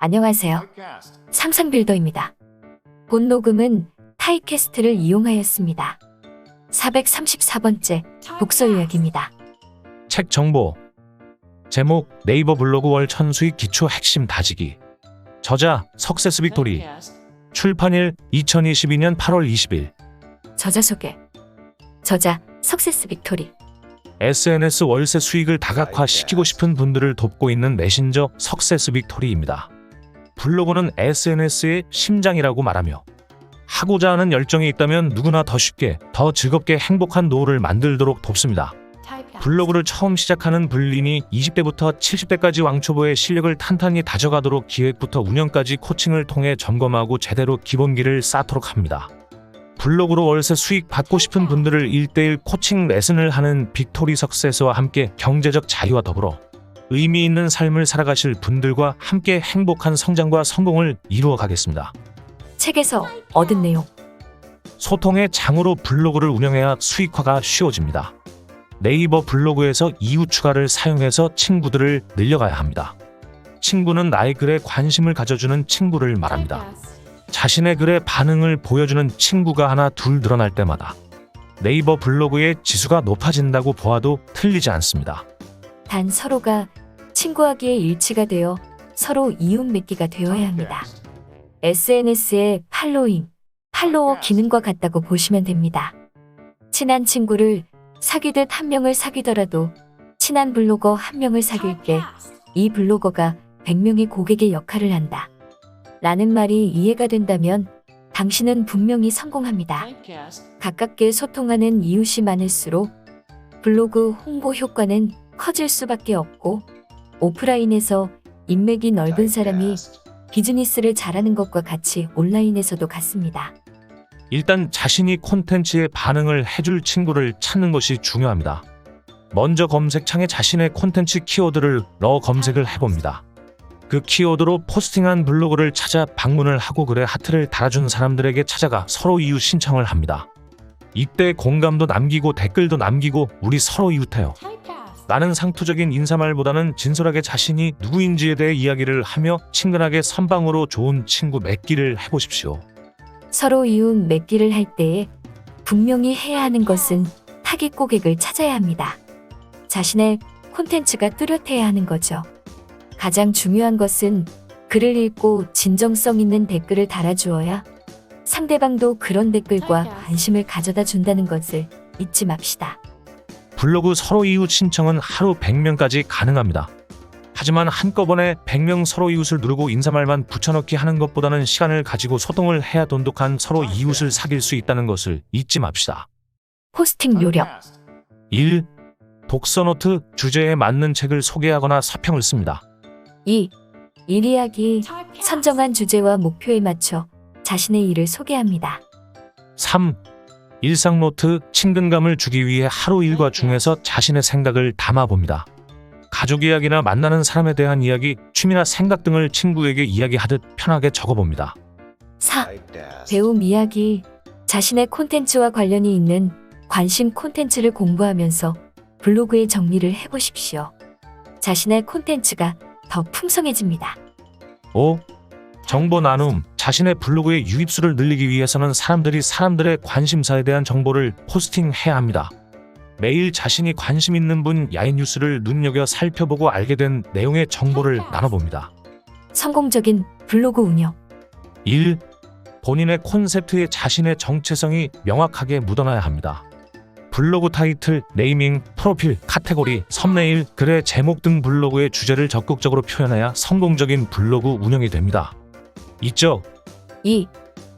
안녕하세요. 상상빌더입니다. 본 녹음은 타이캐스트를 이용하였습니다. 434번째 독서 요약입니다. 책 정보 제목 네이버 블로그 월 천수익 기초 핵심 다지기 저자 석세스 빅토리 출판일 2022년 8월 20일 저자 소개 저자 석세스 빅토리 SNS 월세 수익을 다각화시키고 싶은 분들을 돕고 있는 메신저 석세스 빅토리입니다. 블로그는 SNS의 심장이라고 말하며 하고자 하는 열정이 있다면 누구나 더 쉽게 더 즐겁게 행복한 노후를 만들도록 돕습니다. 블로그를 처음 시작하는 블린이 20대부터 70대까지 왕초보의 실력을 탄탄히 다져가도록 기획부터 운영까지 코칭을 통해 점검하고 제대로 기본기를 쌓도록 합니다. 블로그로 월세 수익 받고 싶은 분들을 1:1 코칭 레슨을 하는 빅토리 석세스와 함께 경제적 자유와 더불어 의미 있는 삶을 살아가실 분들과 함께 행복한 성장과 성공을 이루어 가겠습니다. 책에서 얻은 내용 소통의 장으로 블로그를 운영해야 수익화가 쉬워집니다. 네이버 블로그에서 이후 추가를 사용해서 친구들을 늘려가야 합니다. 친구는 나의 글에 관심을 가져주는 친구를 말합니다. 자신의 글에 반응을 보여주는 친구가 하나 둘 늘어날 때마다 네이버 블로그의 지수가 높아진다고 보아도 틀리지 않습니다. 단 서로가 친구하기에 일치가 되어 서로 이웃 맺기가 되어야 합니다. SNS의 팔로워 기능과 같다고 보시면 됩니다. 친한 친구를 사귀듯 한 명을 사귀더라도 친한 블로거 한 명을 사귈 때 이 블로거가 100명의 고객의 역할을 한다. 라는 말이 이해가 된다면 당신은 분명히 성공합니다. 가깝게 소통하는 이웃이 많을수록 블로그 홍보 효과는 커질 수밖에 없고 오프라인에서 인맥이 넓은 사람이 비즈니스를 잘하는 것과 같이 온라인에서도 같습니다. 일단 자신이 콘텐츠에 반응을 해줄 친구를 찾는 것이 중요합니다. 먼저 검색창에 자신의 콘텐츠 키워드를 넣어 검색을 해봅니다. 그 키워드로 포스팅한 블로그를 찾아 방문을 하고 글에 하트를 달아준 사람들에게 찾아가 서로 이웃 신청을 합니다. 이때 공감도 남기고 댓글도 남기고 우리 서로 이웃해요. 나는 상투적인 인사말보다는 진솔하게 자신이 누구인지에 대해 이야기를 하며 친근하게 선방으로 좋은 친구 맺기를 해보십시오. 서로 이웃 맺기를 할 때에 분명히 해야 하는 것은 타깃 고객을 찾아야 합니다. 자신의 콘텐츠가 뚜렷해야 하는 거죠. 가장 중요한 것은 글을 읽고 진정성 있는 댓글을 달아주어야 상대방도 그런 댓글과 관심을 가져다 준다는 것을 잊지 맙시다. 블로그 서로 이웃 신청은 하루 100명까지 가능합니다. 하지만 한꺼번에 100명 서로 이웃을 누르고 인사말만 붙여넣기 하는 것보다는 시간을 가지고 소통을 해야 돈독한 서로 이웃을 사귈 수 있다는 것을 잊지 맙시다. 포스팅 요령 1. 독서노트 주제에 맞는 책을 소개하거나 서평을 씁니다. 2. 일 이야기 선정한 주제와 목표에 맞춰 자신의 일을 소개합니다. 3. 일상노트 친근감을 주기 위해 하루 일과 중에서 자신의 생각을 담아봅니다. 가족 이야기나 만나는 사람에 대한 이야기, 취미나 생각 등을 친구에게 이야기하듯 편하게 적어봅니다. 4. 배움 이야기 자신의 콘텐츠와 관련이 있는 관심 콘텐츠를 공부하면서 블로그에 정리를 해보십시오. 자신의 콘텐츠가 더 풍성해집니다. 5. 정보 나눔 자신의 블로그의 유입수를 늘리기 위해서는 사람들의 관심사에 대한 정보를 포스팅해야 합니다. 매일 자신이 관심 있는 분야의 뉴스를 눈여겨 살펴보고 알게 된 내용의 정보를 나눠봅니다. 성공적인 블로그 운영 1. 본인의 콘셉트에 자신의 정체성이 명확하게 묻어나야 합니다. 블로그 타이틀, 네이밍, 프로필, 카테고리, 썸네일, 글의 제목 등 블로그의 주제를 적극적으로 표현해야 성공적인 블로그 운영이 됩니다. 이쪽 2.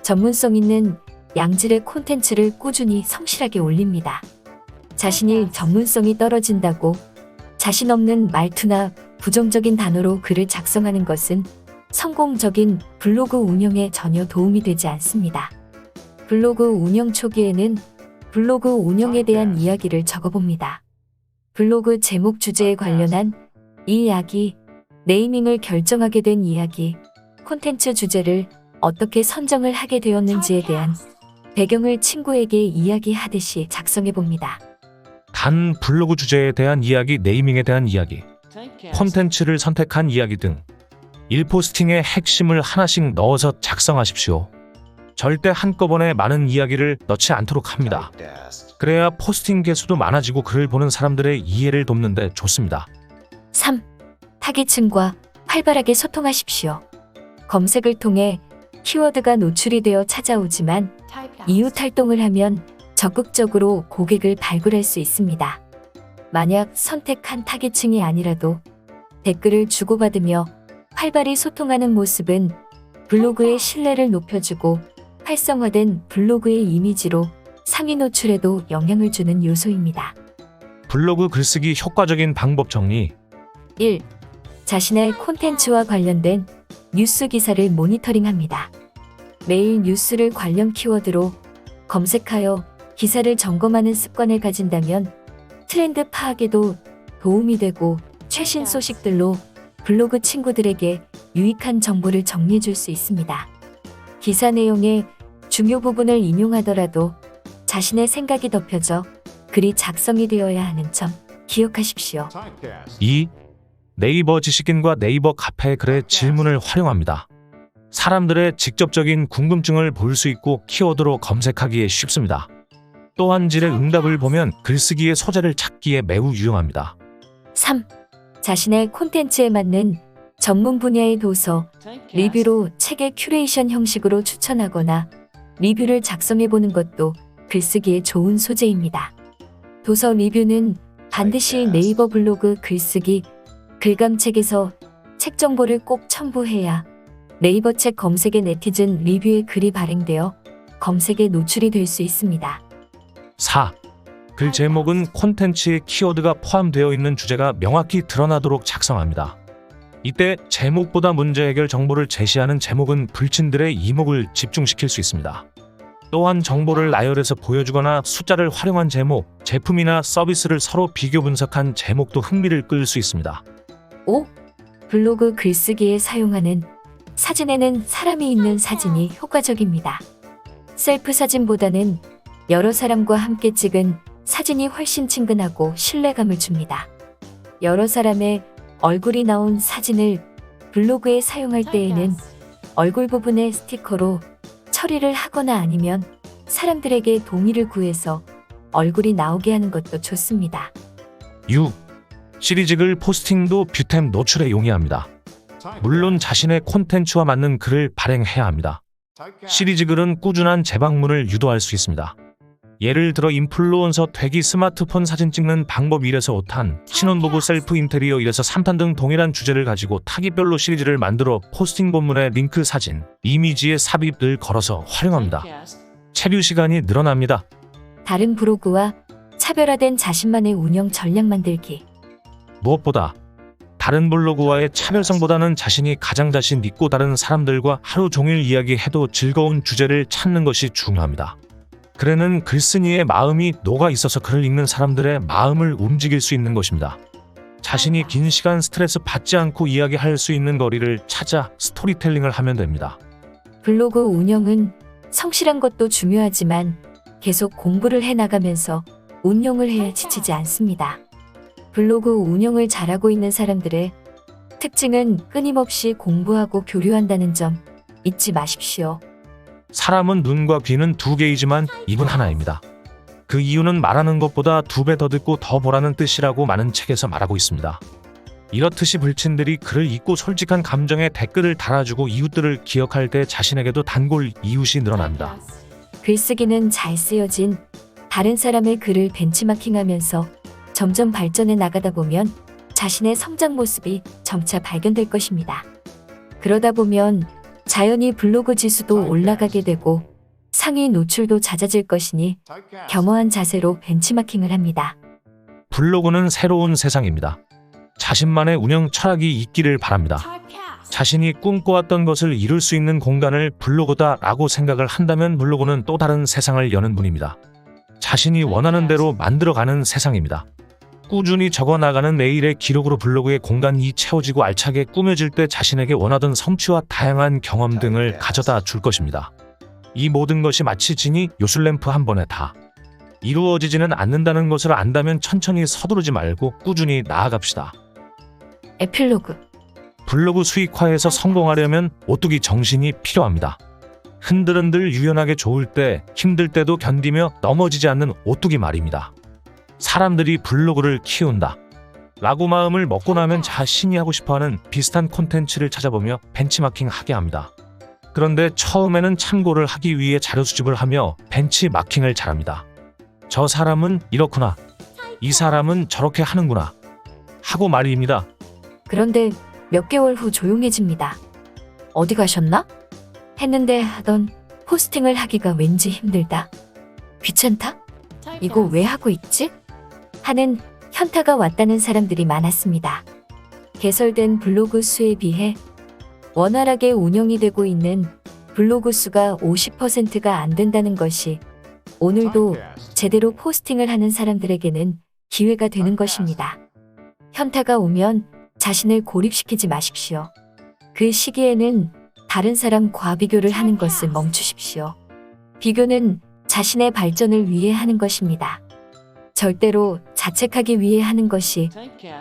전문성 있는 양질의 콘텐츠를 꾸준히 성실하게 올립니다. 자신이 전문성이 떨어진다고 자신 없는 말투나 부정적인 단어로 글을 작성하는 것은 성공적인 블로그 운영에 전혀 도움이 되지 않습니다. 블로그 운영 초기에는 블로그 운영에 대한 이야기를 적어봅니다. 블로그 제목 주제에 관련한 이야기, 네이밍을 결정하게 된 이야기, 콘텐츠 주제를 어떻게 선정을 하게 되었는지에 대한 배경을 친구에게 이야기하듯이 작성해봅니다. 단 블로그 주제에 대한 이야기, 네이밍에 대한 이야기, 콘텐츠를 선택한 이야기 등 1포스팅에 핵심을 하나씩 넣어서 작성하십시오. 절대 한꺼번에 많은 이야기를 넣지 않도록 합니다. 그래야 포스팅 개수도 많아지고 글을 보는 사람들의 이해를 돕는 데 좋습니다. 3. 타깃층과 활발하게 소통하십시오. 검색을 통해 키워드가 노출이 되어 찾아오지만 이웃 활동을 하면 적극적으로 고객을 발굴할 수 있습니다. 만약 선택한 타깃층이 아니라도 댓글을 주고받으며 활발히 소통하는 모습은 블로그의 신뢰를 높여주고 활성화된 블로그의 이미지로 상위 노출에도 영향을 주는 요소입니다. 블로그 글쓰기 효과적인 방법 정리. 1. 자신의 콘텐츠와 관련된 뉴스 기사를 모니터링합니다. 매일 뉴스를 관련 키워드로 검색하여 기사를 점검하는 습관을 가진다면 트렌드 파악에도 도움이 되고 최신 소식들로 블로그 친구들에게 유익한 정보를 정리해 줄 수 있습니다. 기사 내용의 중요 부분을 인용하더라도 자신의 생각이 덮여져 글이 작성이 되어야 하는 점 기억하십시오. 2. 네이버 지식인과 네이버 카페 글의 질문을 활용합니다. 사람들의 직접적인 궁금증을 볼 수 있고 키워드로 검색하기에 쉽습니다. 또한 질의 응답을 보면 글쓰기의 소재를 찾기에 매우 유용합니다. 3. 자신의 콘텐츠에 맞는 전문 분야의 도서, 리뷰로 책의 큐레이션 형식으로 추천하거나 리뷰를 작성해보는 것도 글쓰기에 좋은 소재입니다. 도서 리뷰는 반드시 네이버 블로그 글쓰기, 글감책에서 책 정보를 꼭 첨부해야 네이버 책 검색의 네티즌 리뷰의 글이 발행되어 검색에 노출이 될 수 있습니다. 4. 글 제목은 콘텐츠의 키워드가 포함되어 있는 주제가 명확히 드러나도록 작성합니다. 이때 제목보다 문제 해결 정보를 제시하는 제목은 불친들의 이목을 집중시킬 수 있습니다. 또한 정보를 나열해서 보여주거나 숫자를 활용한 제목, 제품이나 서비스를 서로 비교 분석한 제목도 흥미를 끌 수 있습니다. 5. 블로그 글쓰기에 사용하는 사진에는 사람이 있는 사진이 효과적입니다. 셀프 사진보다는 여러 사람과 함께 찍은 사진이 훨씬 친근하고 신뢰감을 줍니다. 여러 사람의 얼굴이 나온 사진을 블로그에 사용할 때에는 얼굴 부분에 스티커로 처리를 하거나 아니면 사람들에게 동의를 구해서 얼굴이 나오게 하는 것도 좋습니다. 6. 시리즈글 포스팅도 뷰템 노출에 용이합니다. 물론 자신의 콘텐츠와 맞는 글을 발행해야 합니다. 시리즈글은 꾸준한 재방문을 유도할 수 있습니다. 예를 들어 인플루언서 되기 스마트폰 사진 찍는 방법 1에서 5탄, 신혼부부 셀프 인테리어 1에서 3탄 등 동일한 주제를 가지고 타깃별로 시리즈를 만들어 포스팅 본문에 링크 사진, 이미지의 삽입을 걸어서 활용합니다. 체류 시간이 늘어납니다. 다른 블로그와 차별화된 자신만의 운영 전략 만들기. 무엇보다 다른 블로그와의 차별성보다는 자신이 가장 자신 있고 다른 사람들과 하루 종일 이야기해도 즐거운 주제를 찾는 것이 중요합니다. 글에는 글쓴이의 마음이 녹아 있어서 글을 읽는 사람들의 마음을 움직일 수 있는 것입니다. 자신이 긴 시간 스트레스 받지 않고 이야기할 수 있는 거리를 찾아 스토리텔링을 하면 됩니다. 블로그 운영은 성실한 것도 중요하지만 계속 공부를 해나가면서 운영을 해야 지치지 않습니다. 블로그 운영을 잘하고 있는 사람들의 특징은 끊임없이 공부하고 교류한다는 점 잊지 마십시오. 사람은 눈과 귀는 2개이지만 입은 하나입니다. 그 이유는 말하는 것보다 2배 더 듣고 더 보라는 뜻이라고 많은 책에서 말하고 있습니다. 이렇듯이 불친들이 글을 읽고 솔직한 감정에 댓글을 달아주고 이웃들을 기억할 때 자신에게도 단골 이웃이 늘어납니다. 글쓰기는 잘 쓰여진 다른 사람의 글을 벤치마킹하면서 점점 발전해 나가다 보면 자신의 성장 모습이 점차 발견될 것입니다. 그러다 보면 자연히 블로그 지수도 올라가게 되고 상위 노출도 잦아질 것이니 겸허한 자세로 벤치마킹을 합니다. 블로그는 새로운 세상입니다. 자신만의 운영 철학이 있기를 바랍니다. 자신이 꿈꿔왔던 것을 이룰 수 있는 공간을 블로그다라고 생각을 한다면 블로그는 또 다른 세상을 여는 문입니다. 자신이 원하는 대로 만들어가는 세상입니다. 꾸준히 적어나가는 매일의 기록으로 블로그의 공간이 채워지고 알차게 꾸며질 때 자신에게 원하던 성취와 다양한 경험 등을 가져다 줄 것입니다. 이 모든 것이 마치 지니 요술램프 한 번에 다 이루어지지는 않는다는 것을 안다면 천천히 서두르지 말고 꾸준히 나아갑시다. 에필로그. 블로그 수익화에서 성공하려면 오뚜기 정신이 필요합니다. 흔들흔들 유연하게 좋을 때, 힘들 때도 견디며 넘어지지 않는 오뚜기 말입니다. 사람들이 블로그를 키운다 라고 마음을 먹고 나면 자신이 하고 싶어하는 비슷한 콘텐츠를 찾아보며 벤치마킹 하게 합니다. 그런데 처음에는 참고를 하기 위해 자료 수집을 하며 벤치마킹을 잘합니다. 저 사람은 이렇구나, 이 사람은 저렇게 하는구나 하고 말입니다. 그런데 몇 개월 후 조용해집니다. 어디 가셨나? 했는데 하던 포스팅을 하기가 왠지 힘들다. 귀찮다? 이거 왜 하고 있지? 하는 현타가 왔다는 사람들이 많았습니다. 개설된 블로그 수에 비해 원활하게 운영이 되고 있는 블로그 수가 50%가 안 된다는 것이 오늘도 제대로 포스팅을 하는 사람들에게는 기회가 되는 것입니다. 현타가 오면 자신을 고립시키지 마십시오. 그 시기에는 다른 사람과 비교를 하는 것을 멈추십시오. 비교는 자신의 발전을 위해 하는 것입니다. 절대로 자책하기 위해 하는 것이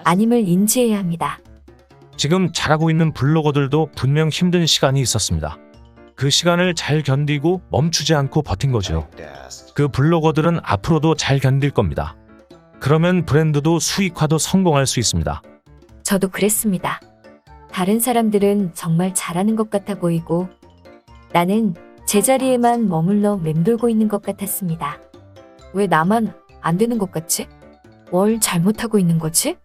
아님을 인지해야 합니다. 지금 잘하고 있는 블로거들도 분명 힘든 시간이 있었습니다. 그 시간을 잘 견디고 멈추지 않고 버틴 거죠. 그 블로거들은 앞으로도 잘 견딜 겁니다. 그러면 브랜드도 수익화도 성공할 수 있습니다. 저도 그랬습니다. 다른 사람들은 정말 잘하는 것 같아 보이고 나는 제자리에만 머물러 맴돌고 있는 것 같았습니다. 왜 나만 안 되는 것 같지? 뭘 잘못하고 있는 거지?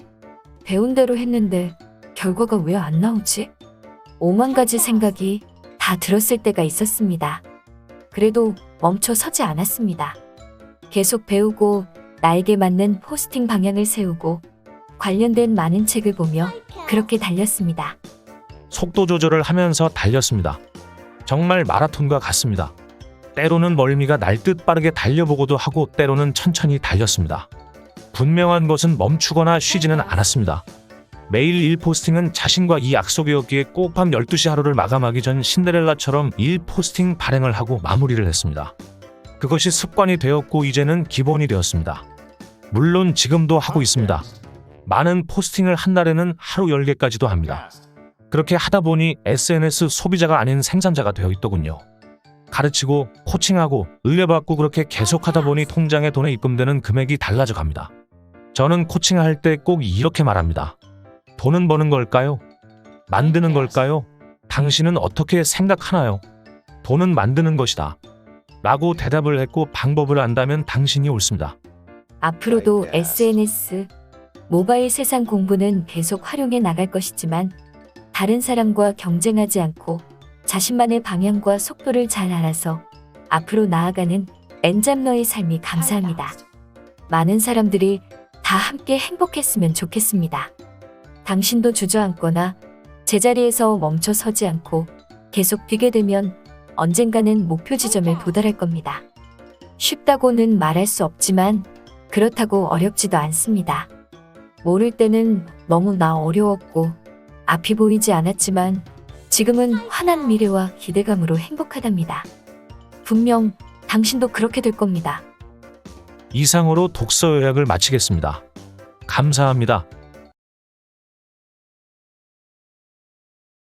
배운 대로 했는데 결과가 왜 안 나오지? 5만 가지 생각이 다 들었을 때가 있었습니다. 그래도 멈춰 서지 않았습니다. 계속 배우고 나에게 맞는 포스팅 방향을 세우고 관련된 많은 책을 보며 그렇게 달렸습니다. 속도 조절을 하면서 달렸습니다. 정말 마라톤과 같습니다. 때로는 멀미가 날 듯 빠르게 달려보고도 하고 때로는 천천히 달렸습니다. 분명한 것은 멈추거나 쉬지는 않았습니다. 매일 1포스팅은 자신과 이 약속이었기에 꼭 밤 12시 하루를 마감하기 전 신데렐라처럼 1포스팅 발행을 하고 마무리를 했습니다. 그것이 습관이 되었고 이제는 기본이 되었습니다. 물론 지금도 하고 있습니다. 많은 포스팅을 한 날에는 하루 10개까지도 합니다. 그렇게 하다 보니 SNS 소비자가 아닌 생산자가 되어 있더군요. 가르치고 코칭하고 의뢰받고 그렇게 계속하다 보니 통장에 돈에 입금되는 금액이 달라져 갑니다. 저는 코칭할 때 꼭 이렇게 말합니다. 돈은 버는 걸까요? 만드는 걸까요? 당신은 어떻게 생각하나요? 돈은 만드는 것이다. 라고 대답을 했고 방법을 안다면 당신이 옳습니다. 앞으로도 SNS, 모바일 세상 공부는 계속 활용해 나갈 것이지만 다른 사람과 경쟁하지 않고 자신만의 방향과 속도를 잘 알아서 앞으로 나아가는 엔잡러의 삶이 감사합니다. 많은 사람들이 다 함께 행복했으면 좋겠습니다. 당신도 주저앉거나 제자리에서 멈춰 서지 않고 계속 뛰게 되면 언젠가는 목표 지점에 도달할 겁니다. 쉽다고는 말할 수 없지만 그렇다고 어렵지도 않습니다. 모를 때는 너무나 어려웠고 앞이 보이지 않았지만 지금은 환한 미래와 기대감으로 행복하답니다. 분명 당신도 그렇게 될 겁니다. 이상으로 독서 요약을 마치겠습니다. 감사합니다.